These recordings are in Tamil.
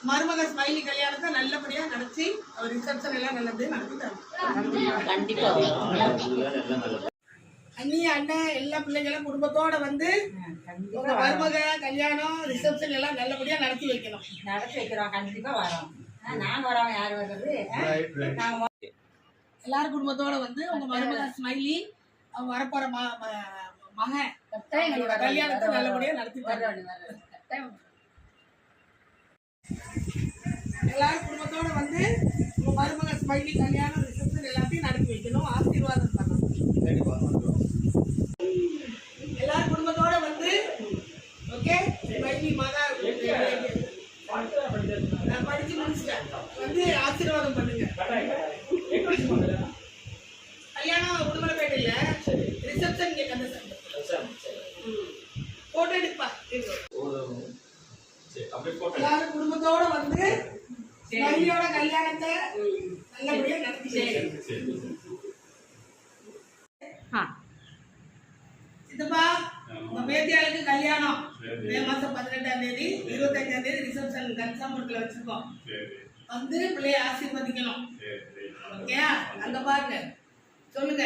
மருமக ஸ்மைலி கல்யாணத்தை நல்லபடியா நடத்தி அவர் ரிசப்ஷன் எல்லாம் நல்லபடியா நடத்திட்டாங்க. கண்டிப்பா அண்ணி அண்ணன் எல்லா பிள்ளைங்களும் குடும்பத்தோட வந்து மருமக கல்யாணம் ரிசப்ஷன் எல்லாம் நல்லபடியா நடத்தி வைக்கணும். கண்டிப்பா வரோம். நாங்க வரோம். யாரு வர்றது? எல்லாரும் குடும்பத்தோட வந்து உங்க மருமக ஸ்மைலி அவங்க வரப்போற மகன் எங்களோட கல்யாணத்தை நல்லபடியா நடத்தி எல்லாரும் குடும்பத்தோட வந்து உங்க மருமக ஸ்மைலி கல்யாணம் ரிசப்ஷன் எல்லாத்தையும் நடத்தி வைக்கணும். ஆசீர்வாதம் பண்ணணும். எல்லாரும் குடும்பத்தோட வந்து ஓகே ஸ்மைலி மகா நான் படிச்சு முடிச்சிட்டேன் வந்து ஆசீர்வாதம் பண்ணுங்க. கல்யாணம் உடுமலைப்பேட்டையில ரிசப்ஷன் போட்டோ எடுப்பா. எல்லாரும் குடும்பத்தோட வந்து ஸ்மைலியோட கல்யாணத்தை நல்லபடியா நடத்தி சித்தப்பா உங்க பேத்தியாளுக்கு கல்யாணம் மே மாசம் 18ஆம் தேதி 25ஆம் தேதி ரிசப்ஷன் கன்சாம்பூர்ல வச்சிருக்கோம். வந்து பிள்ளைய ஆசீர்வதிக்கணும். ஓகே அங்க பாருங்க சொல்லுங்க.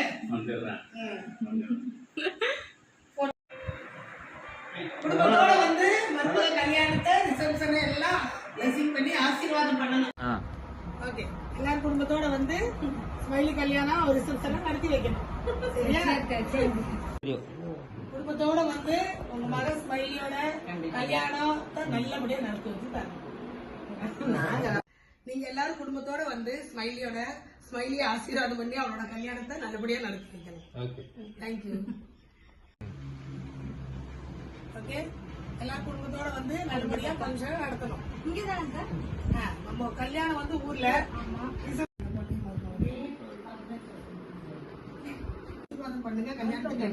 குடும்பத்தோட வந்து மருமக கல்யாணத்தை ரிசப்ஷன் எல்லாம் பிளெஸிங் பண்ணி ஆசீர்வாதம் பண்ணணும். ஓகே எல்லாரும் குடும்பத்தோட வந்து ஸ்மைலி கல்யாணம் ஒரு ரிசப்ஷனை நடத்தி வைக்கணும். குடும்பத்தோட வந்து உங்க மக ஸ்மைலியோட கல்யாணத்தை நல்லபடியா நடத்தி வச்சுட்டாங்க. நீங்க எல்லாரும் குடும்பத்தோட வந்து ஸ்மைலியை ஆசீர்வாதம் பண்ணி அவரோட கல்யாணத்தை நல்லபடியா நடத்தி வைக்கணும். தேங்க்யூ. ஓகே எல்லாரும் குடும்பத்தோட வந்து நல்லபடியா ஃபங்க்ஷன் நடத்தணும். நம்ம கல்யாணம் வந்து ஊர்ல பண்ணுங்க. கல்யாணத்துக்கு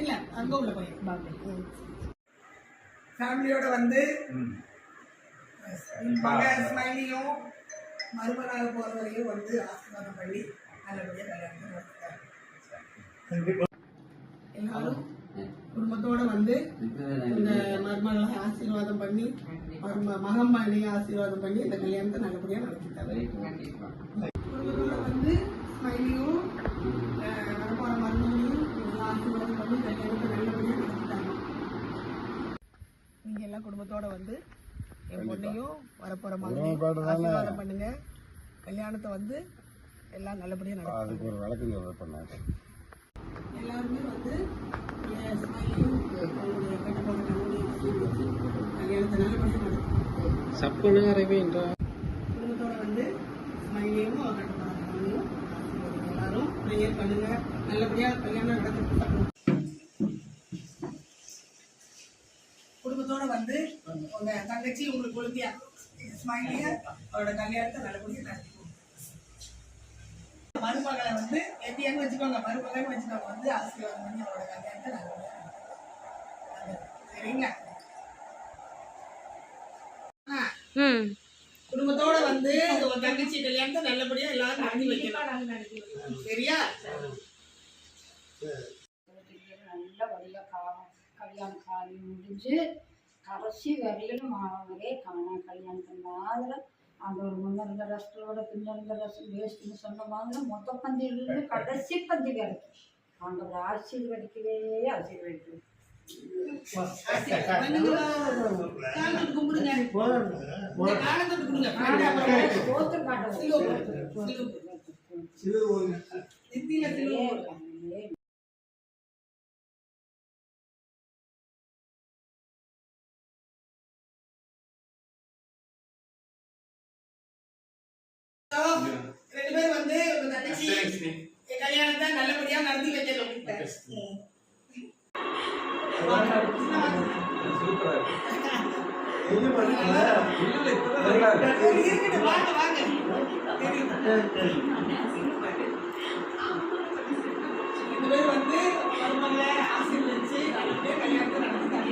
இல்ல அங்க உள்ள பையன் ஃபேமிலியோட வந்து ஸ்மைலியும் மருமனாக போறவரையும் வந்து ஆசீர்வாதம் பண்ணி நல்லபடியா கல்யாணத்தை நடத்திட்டாங்க. எல்லாரும் குடும்பத்தோட வந்து இந்த மருமகளை ஆசீர்வாதம் பண்ணி மகம்மாளியை ஆசீர்வாதம் பண்ணி இந்த கல்யாணத்தை நல்லபடியா நடத்திட்டாங்க. குடும்பத்தோட வந்து ஸ்மைலியும் வரப்போற மருமகளையும் ஆசீர்வாதம் பண்ணி கல்யாணத்தை நல்லபடியா நடத்திட்டாங்க. நீங்க எல்லாம் குடும்பத்தோட வந்து என் பொண்ணையும் வரப்போற மகனையும் ஆசீர்வாதம் பண்ணுங்க. கல்யாணத்தை வந்து எல்லாம் நல்லபடியா நடத்துங்க. எல்லாருமே வந்து கல்யாணத்தை நல்லபடியா நடத்துங்க. குடும்பத்தோட வந்து ஸ்மைலியும் கட்டப்போறாங்க. எல்லாரும் ப்ரேயர் பண்ணுங்க. நல்லபடியா கல்யாணம் நடத்துங்க. குடும்பத்தோட வந்து உங்க தங்கச்சி உங்களுக்கு கொழுந்தியா ஸ்மைலிய அவரோட கல்யாணத்தை நல்லபடியா நடத்துங்க. மருமகளை வந்து எப்படியான்னு வச்சுக்கோங்க. மருமகன்னு வச்சுக்கோங்க. வந்து ஆசீர்வாதம் பண்ணி அவரோட கல்யாணத்தை நல்லபடியா சரிங்களா? குடும்பத்தோட வந்து உங்க தங்கச்சி கல்யாணத்தை நல்லபடியா எல்லாரும் நடத்தி வைக்கணும். சரியா? நல்லபடியா கல்யாணம் காரியம் முடிஞ்சு கடைசி வரையிலும் ஒரே கல்யாணத்தின் மாதிரி அந்த ஒரு முன்னிருந்த ரசத்தோட பின்னிருந்த ரசம் வேஸ்ட்டுன்னு சொன்ன மாதிரி மொத்த பந்தியிலிருந்து கடைசி பந்தி வரைக்கும் ஆண்டவர் ஆசீர்வதிக்கவே ஆசீர்வதிக்கும். ரெண்டு பேரும் வந்து உங்க தங்கச்சி கல்யாணத்தை நல்லபடியா நடத்தி வைக்கணும். வாங்க வாங்க ரெண்டு பேரும் வந்து மருமகளை ஆசீர்வதிச்சு நல்லபடியா கல்யாணத்தை நடத்திட்டாங்க.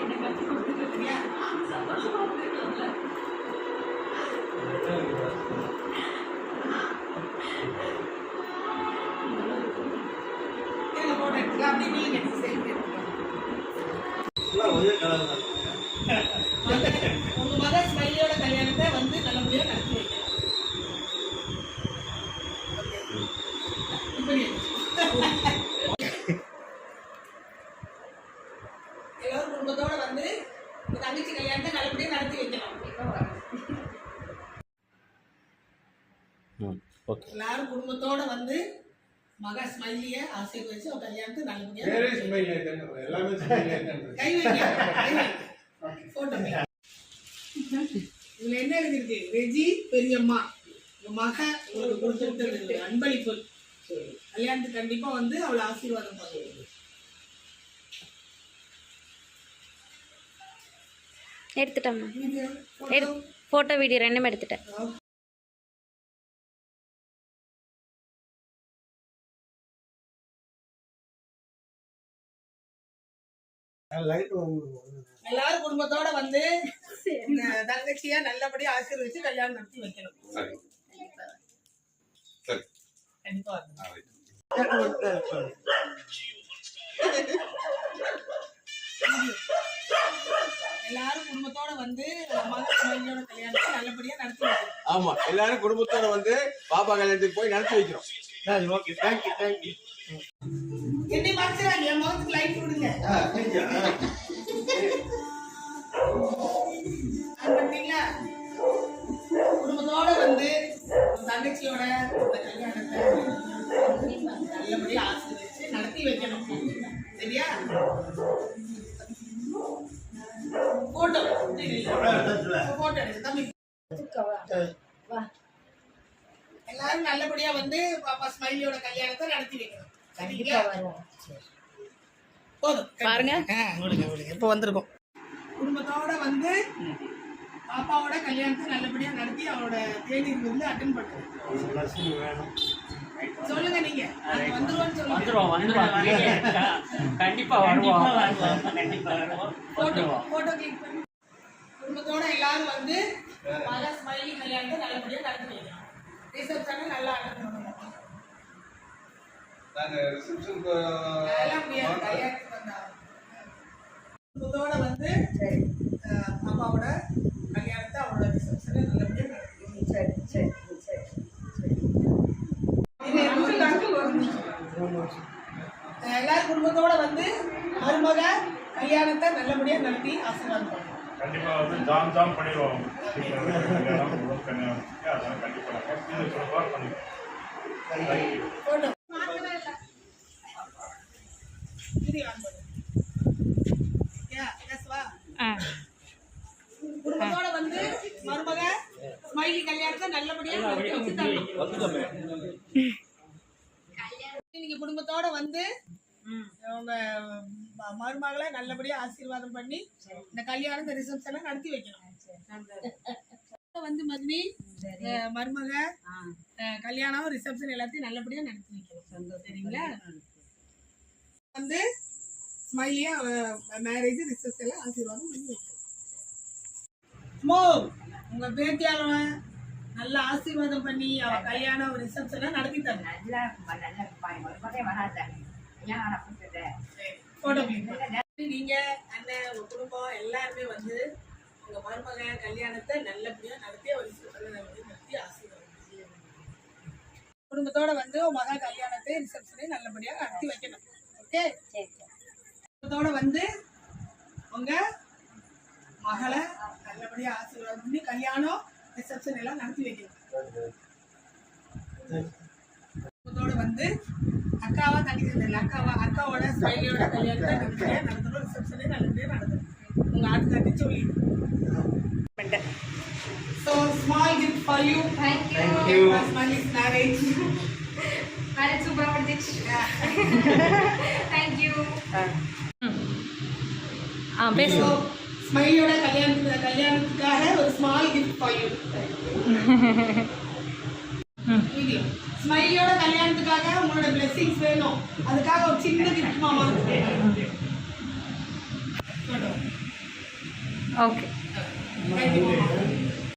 உங்க மத ஸ்மைலியோட உங்க தங்கச்சி கல்யாணத்தை நல்லபடியா நடத்தி வைக்கணும். எல்லாரும் குடும்பத்தோட வந்து மகா ஸ்மைலிய ஆசீர்வதிச்சு அவ கல்யாணத்தை நல்லபடியா கை வைங்க. போட்டோ இதுல என்ன எழுதிருக்கு? ரெஜி பெரியம்மா உங்க மக ஒரு கொடுத்துட்டு அன்பளிப்பு கல்யாணத்துக்கு கண்டிப்பா வந்து அவளை ஆசீர்வாதம் பண்ணுங்க. எடுத்துட்டேம்மா. ஃபோட்டோ வீடியோ ரெண்டுமே எடுத்துட்டேன். எல்லாரும் குடும்பத்தோட வந்து தங்கச்சியா நல்லபடியா ஆசீர்வதிச்சு கல்யாணம் நடத்தி வைக்கணும். கண்டிப்பா எல்லாரும் குடும்பத்தோட வந்து மகளோட கல்யாணத்தை நல்லபடியா நடத்தி வைக்கணும். ஆமா, எல்லாரும் குடும்பத்தோட வந்து பாப்பா கல்யாணத்துக்கு போய் நடத்தி வைக்கிறோம். Okay, thank you thank you. என்னை மறைச்சிடாங்க, என் முகத்துக்கு லைட் விடுங்க. பார்த்தீங்களா? குடும்பத்தோட வந்து தங்கச்சியோட கல்யாணத்தை நல்லபடியா ஆசீர்வதிச்சு நடத்தி வைக்கணும். சரியா? போட்டோ போட்டோ எடுத்து தம்பி எல்லாரும் நல்லபடியா வந்து பாப்பா ஸ்மைலியோட கல்யாணத்தை நடத்தி வைக்கணும். போதும் பாருங்க. இப்ப வந்திருக்கோம். குடும்பத்தோட வந்து பாப்பாவோட கல்யாணத்தை நல்லபடியா நடத்தி அவளோட தேநீர் வந்து அட்டென்ட் பண்ணுங்க. சொல்லுங்க, நீங்க வந்துருவோம்னு சொல்லுங்க. கண்டிப்பா வருவோம். போட்டோ கிளிக் பண்ணி குடும்பத்தோட எல்லாரும் வந்து மகா ஸ்மைலி கல்யாணத்தை நல்லபடியா நடத்தி வைக்கணும். ரிசப்ஷனை நல்லா அட்டென்ட் பண்ணுங்க. குடும்பத்தோட வந்து அப்பாவோட கல்யாணத்தை அவளோட ரிசப்ஷனை நல்லபடியா நடத்தி எல்லாரும் குடும்பத்தோட வந்து மருமக கல்யாணத்தை நல்லபடியா நடத்தி ஆசீர்வாதம் பண்ணுவோம். கண்டிப்பா வந்து ஜாம் ஜாம் பண்ணிடுவோம். அதெல்லாம் கண்டிப்பா குடும்பத்தோட வந்து மருமக ஸ்மைலி கல்யாணத்தை நல்லபடியா நீங்க குடும்பத்தோட வந்து உங்க மருமகளை நல்லபடியா ஆசீர்வாதம் பண்ணி இந்த கல்யாணம் ரிசப்ஷனை நடத்தி வைக்கணும். வந்து மதுமி மருமக கல்யாணம் ரிசப்ஷன் எல்லாத்தையும் நல்லபடியா நடத்தி வைக்கணும். சரிங்களா? வந்து ஸ்மைலியா மேரேஜ் ரிசப்ஷன் எல்லாம் ஆசீர்வாதம் பண்ணி வைக்கணும். உங்க பேத்தியாளவன் நல்ல ஆசீர்வாதம் பண்ணி அவ கல்யாணம் ரிசப்ஷனை நடத்தி தரணும். நீங்க அண்ணன் உங்க குடும்பம் எல்லாருமே வந்து உங்க மருமக கல்யாணத்தை நல்லபடியா நடத்தி அவர் நடத்தி ஆசீர்வாதம் குடும்பத்தோட வந்து உங்க மக கல்யாணத்தை ரிசப்ஷனை நல்லபடியா நடத்தி வைக்கணும். ஓகே? குடும்பத்தோட வந்து உங்க மகளை நல்லபடியா ஆசீர்வாதம் பண்ணி கல்யாணம் ரிசப்ஷன் எல்லாம் நடத்தி வைக்கணும். குடும்பத்தோட வந்து அக்காவா தங்கச்சி அக்காவோட ஸ்மைலியோட கல்யாணத்தை நல்லபடியா நடத்தணும். ரிசப்ஷனே நல்லபடியா நடத்தணும். உங்க ஆட்டு தட்டி சொல்லி So small gift for you. Thank you. Thank you. Smiley's marriage. Marriage super budget. Thank you. பேசு. ஸ்மைலியோட கல்யாணத்துக்காக ஒரு ஸ்மால் கிஃப்ட் ஃபார் யூ. ஸ்மைலியோட கல்யாணத்துக்காக உங்களோட பிளெஸிங்ஸ் வேணும். அதுக்காக ஒரு சின்ன கிஃப்ட் மாமா. ஓகே. தேங்க்யூ.